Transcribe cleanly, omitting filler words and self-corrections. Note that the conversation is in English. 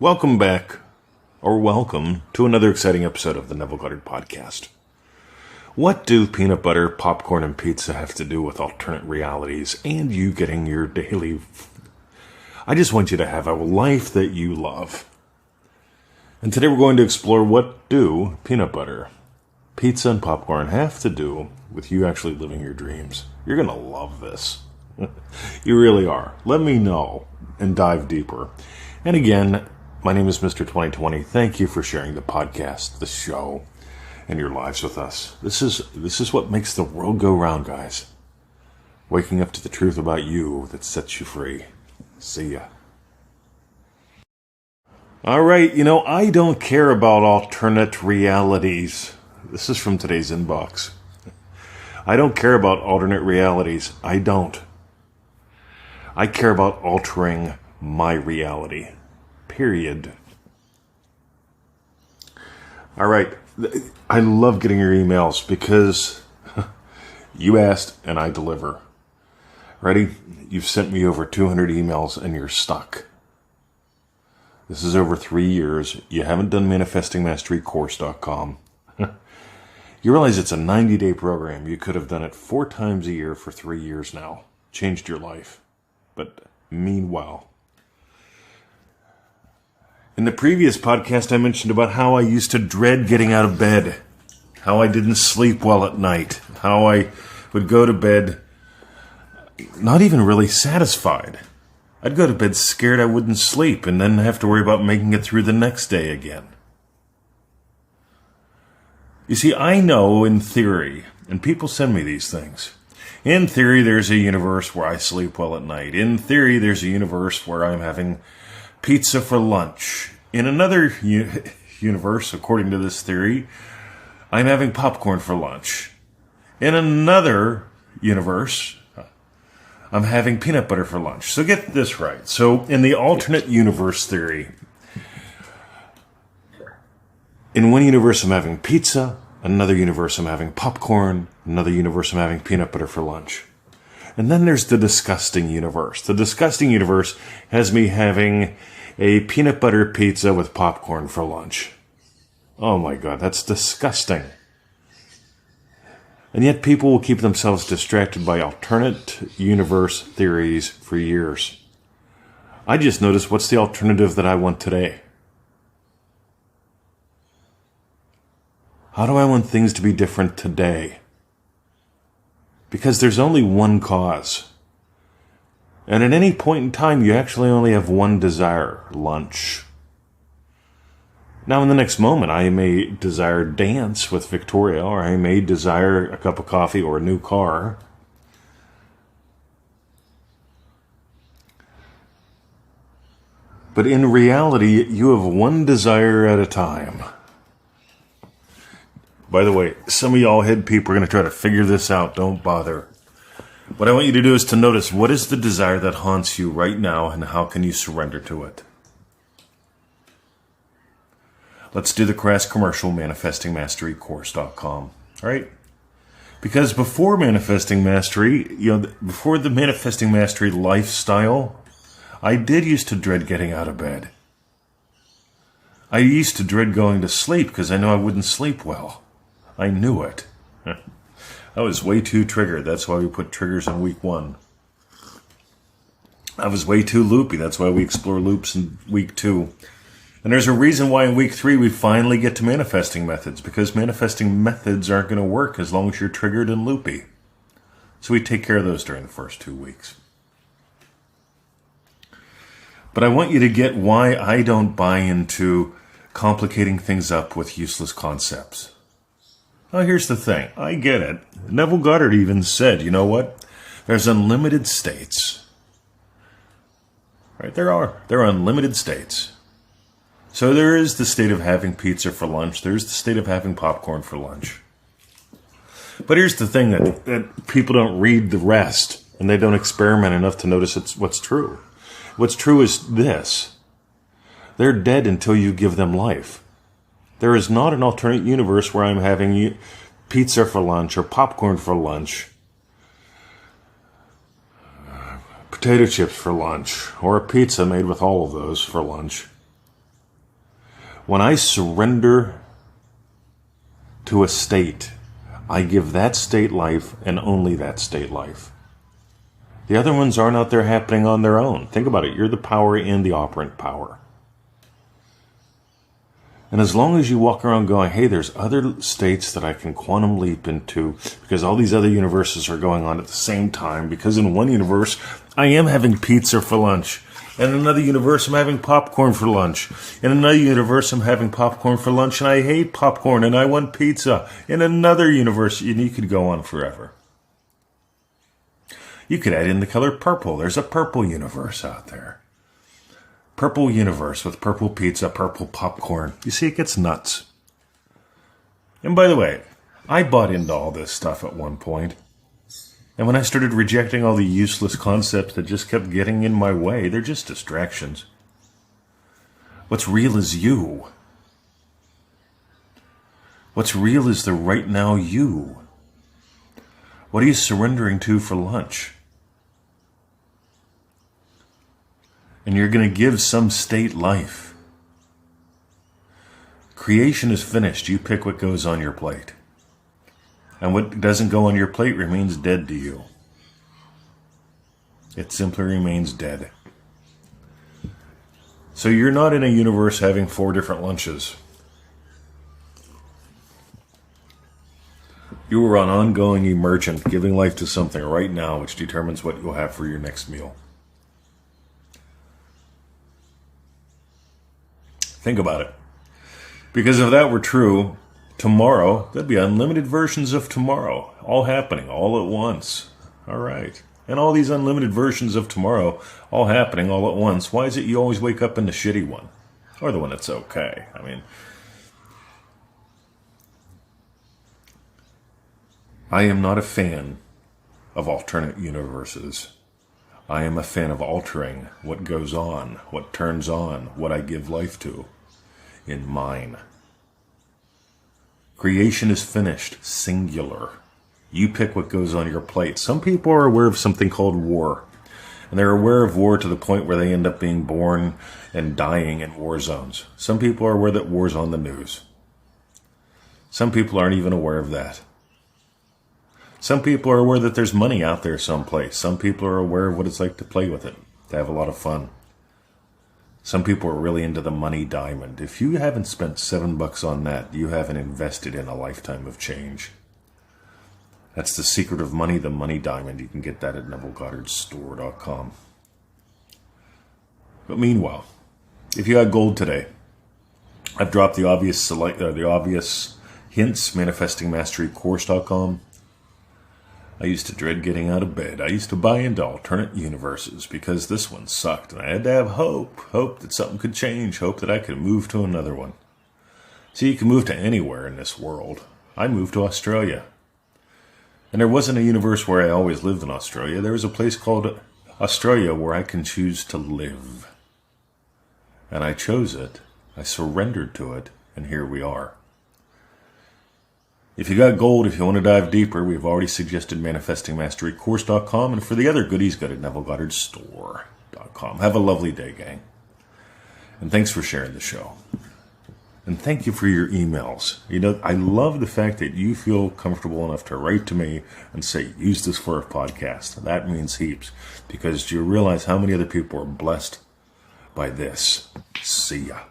Welcome back, or welcome, to another exciting episode of the Neville Goddard podcast. What do peanut butter, popcorn, and pizza have to do with alternate realities and you getting your daily... I just want you to have a life that you love. And today we're going to explore what do peanut butter, pizza, and popcorn have to do with you actually living your dreams. You're going to love this. You really are. Let me know and dive deeper. And again, my name is Mr. 2020. Thank you for sharing the podcast, the show, and your lives with us. This is what makes the world go round, guys. Waking up to the truth about you that sets you free. See ya. All right, I don't care about alternate realities. This is from today's inbox. I don't care about alternate realities. I don't. I care about altering my reality. Period. All right. I love getting your emails because you asked and I deliver. Ready? You've sent me over 200 emails and you're stuck. This is over 3 years. You haven't done manifestingmasterycourse.com. You realize it's a 90-day program. You could have done it 4 times a year for 3 years now. Changed your life. But meanwhile, in the previous podcast, I mentioned about how I used to dread getting out of bed, how I didn't sleep well at night, how I would go to bed not even really satisfied. I'd go to bed scared I wouldn't sleep and then have to worry about making it through the next day again. You see, I know in theory, and people send me these things, in theory there's a universe where I sleep well at night. In theory there's a universe where I'm having pizza for lunch. In another universe, according to this theory, I'm having popcorn for lunch. In another universe, I'm having peanut butter for lunch. So get this right. So in the alternate universe theory, in one universe I'm having pizza, another universe I'm having popcorn, another universe I'm having peanut butter for lunch. And then there's the disgusting universe. The disgusting universe has me having a peanut butter pizza with popcorn for lunch. Oh my God, that's disgusting. And yet people will keep themselves distracted by alternate universe theories for years. I just noticed, what's the alternative that I want today? How do I want things to be different today? Because there's only one cause. And at any point in time, you actually only have one desire: lunch. Now, in the next moment, I may desire dance with Victoria, or I may desire a cup of coffee or a new car. But in reality, you have one desire at a time. By the way, some of y'all head people are going to try to figure this out. Don't bother. What I want you to do is to notice, what is the desire that haunts you right now and how can you surrender to it? Let's do the crass commercial, manifestingmasterycourse.com. All right? Because before Manifesting Mastery, before the Manifesting Mastery lifestyle, I did used to dread getting out of bed. I used to dread going to sleep because I knew I wouldn't sleep well. I knew it. I was way too triggered. That's why we put triggers in week 1. I was way too loopy. That's why we explore loops in week 2. And there's a reason why in week 3 we finally get to manifesting methods, because manifesting methods aren't going to work as long as you're triggered and loopy. So we take care of those during the first 2 weeks. But I want you to get why I don't buy into complicating things up with useless concepts. Now, here's the thing. I get it. Neville Goddard even said, you know what? There's unlimited states. Right? There are unlimited states. So there is the state of having pizza for lunch. There's the state of having popcorn for lunch. But here's the thing that people don't read the rest, and they don't experiment enough to notice what's true. What's true is this. They're dead until you give them life. There is not an alternate universe where I'm having pizza for lunch or popcorn for lunch, potato chips for lunch, or a pizza made with all of those for lunch. When I surrender to a state, I give that state life and only that state life. The other ones aren't out there happening on their own. Think about it. You're the power and the operant power. And as long as you walk around going, hey, there's other states that I can quantum leap into because all these other universes are going on at the same time, because in one universe, I am having pizza for lunch. In another universe, I'm having popcorn for lunch. In another universe, I'm having popcorn for lunch, and I hate popcorn, and I want pizza. In another universe, and you could go on forever. You could add in the color purple. There's a purple universe out there. Purple universe with purple pizza, purple popcorn. You see, it gets nuts. And by the way, I bought into all this stuff at one point. And when I started rejecting all the useless concepts that just kept getting in my way, they're just distractions. What's real is you. What's real is the right now you. What are you surrendering to for lunch? And you're going to give some state life. Creation is finished. You pick what goes on your plate. And what doesn't go on your plate remains dead to you. It simply remains dead. So you're not in a universe having 4 different lunches. You are on ongoing emergent, giving life to something right now which determines what you'll have for your next meal. Think about it. Because if that were true, tomorrow, there'd be unlimited versions of tomorrow, all happening all at once. All right. And all these unlimited versions of tomorrow, all happening all at once. Why is it you always wake up in the shitty one? Or the one that's okay? I mean, I am not a fan of alternate universes. I am a fan of altering what goes on, what turns on, what I give life to in mine. Creation is finished, singular. You pick what goes on your plate. Some people are aware of something called war. And they're aware of war to the point where they end up being born and dying in war zones. Some people are aware that war's on the news. Some people aren't even aware of that. Some people are aware that there's money out there someplace. Some people are aware of what it's like to play with it, to have a lot of fun. Some people are really into the money diamond. If you haven't spent $7 on that, you haven't invested in a lifetime of change. That's the secret of money, the money diamond. You can get that at NevilleGoddardStore.com. But meanwhile, if you had gold today, I've dropped the obvious hints, ManifestingMasteryCourse.com. I used to dread getting out of bed. I used to buy into alternate universes because this one sucked. And I had to have hope that something could change, hope that I could move to another one. See, you can move to anywhere in this world. I moved to Australia. And there wasn't a universe where I always lived in Australia. There was a place called Australia where I can choose to live. And I chose it. I surrendered to it. And here we are. If you got gold, if you want to dive deeper, we've already suggested ManifestingMasteryCourse.com, and for the other goodies, go to NevilleGoddardStore.com. Have a lovely day, gang. And thanks for sharing the show. And thank you for your emails. You know, I love the fact that you feel comfortable enough to write to me and say, use this for a podcast. That means heaps, because you realize how many other people are blessed by this. See ya.